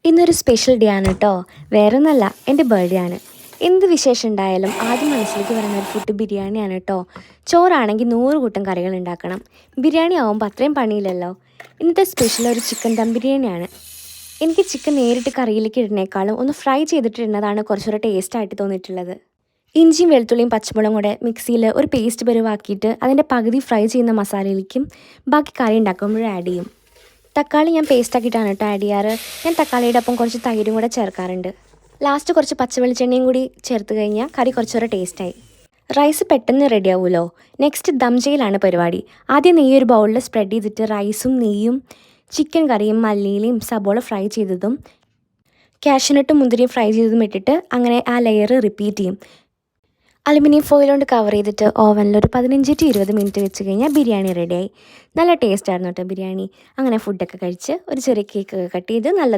ഇന്നൊരു special day ആണ് കേട്ടോ. വേറൊന്നല്ല, എൻ്റെ ബർത്ത്ഡേ ആണ്. എന്ത് വിശേഷം ഉണ്ടായാലും ആദ്യം മനസ്സിലേക്ക് വരുന്ന ഒരു ഫുഡ് ബിരിയാണിയാണ് കേട്ടോ. ചോറാണെങ്കിൽ 100 കൂട്ടം കറികൾ ഉണ്ടാക്കണം. ബിരിയാണി ആവുമ്പോൾ അത്രയും പണിയില്ലല്ലോ. ഇന്നത്തെ സ്പെഷ്യൽ ഒരു ചിക്കൻ ദം ബിരിയാണിയാണ്. എനിക്ക് ചിക്കൻ നേരിട്ട് കറിയിലേക്ക് ഇടുന്നേക്കാളും ഒന്ന് ഫ്രൈ ചെയ്തിട്ട് ഇടുന്നതാണ് കുറച്ചുകൂടെ ടേസ്റ്റായിട്ട് തോന്നിയിട്ടുള്ളത്. ഇഞ്ചിയും വെളുത്തുള്ളിയും പച്ചമുളകും കൂടെ മിക്സിയിൽ ഒരു പേസ്റ്റ് പരുവാക്കിയിട്ട് അതിൻ്റെ പകുതി ഫ്രൈ ചെയ്യുന്ന മസാലയിലേക്കും ബാക്കി കറി ഉണ്ടാക്കുമ്പോഴും ആഡ് ചെയ്യും. തക്കാളി ഞാൻ പേസ്റ്റാക്കിയിട്ടാണ് കേട്ടോ ആഡ് ചെയ്യാറ്. ഞാൻ തക്കാളിയുടെ ഒപ്പം കുറച്ച് തൈരും കൂടെ ചേർക്കാറുണ്ട്. ലാസ്റ്റ് കുറച്ച് പച്ചവെളിച്ചെണ്ണയും കൂടി ചേർത്ത് കഴിഞ്ഞാൽ കറി കുറച്ചുകൂടെ ടേസ്റ്റായി. റൈസ് പെട്ടെന്ന് റെഡി ആവുമല്ലോ. നെക്സ്റ്റ് ദം ചെയ്യലാണ് പരിപാടി. ആദ്യം നെയ്യ് ഒരു ബൗളിൽ സ്പ്രെഡ് ചെയ്തിട്ട് റൈസും നെയ്യും ചിക്കൻ കറിയും മല്ലിയിലയും സബോള ഫ്രൈ ചെയ്തതും കാഷ്യൂനട്ടും മുന്തിരിയും ഫ്രൈ ചെയ്തതും ഇട്ടിട്ട് അങ്ങനെ ആ ലെയർ റിപ്പീറ്റ് ചെയ്യും. അലുമിനിയം ഫോയിൽ കൊണ്ട് കവർ ചെയ്തിട്ട് ഓവനിൽ ഒരു 15 to 20 മിനിറ്റ് വെച്ച് കഴിഞ്ഞാൽ ബിരിയാണി റെഡിയായി. നല്ല ടേസ്റ്റായിരുന്നു കേട്ടോ ബിരിയാണി. അങ്ങനെ ഫുഡൊക്കെ കഴിച്ച് ഒരു ചെറിയ കേക്കൊക്കെ കട്ട് ചെയ്ത് നല്ല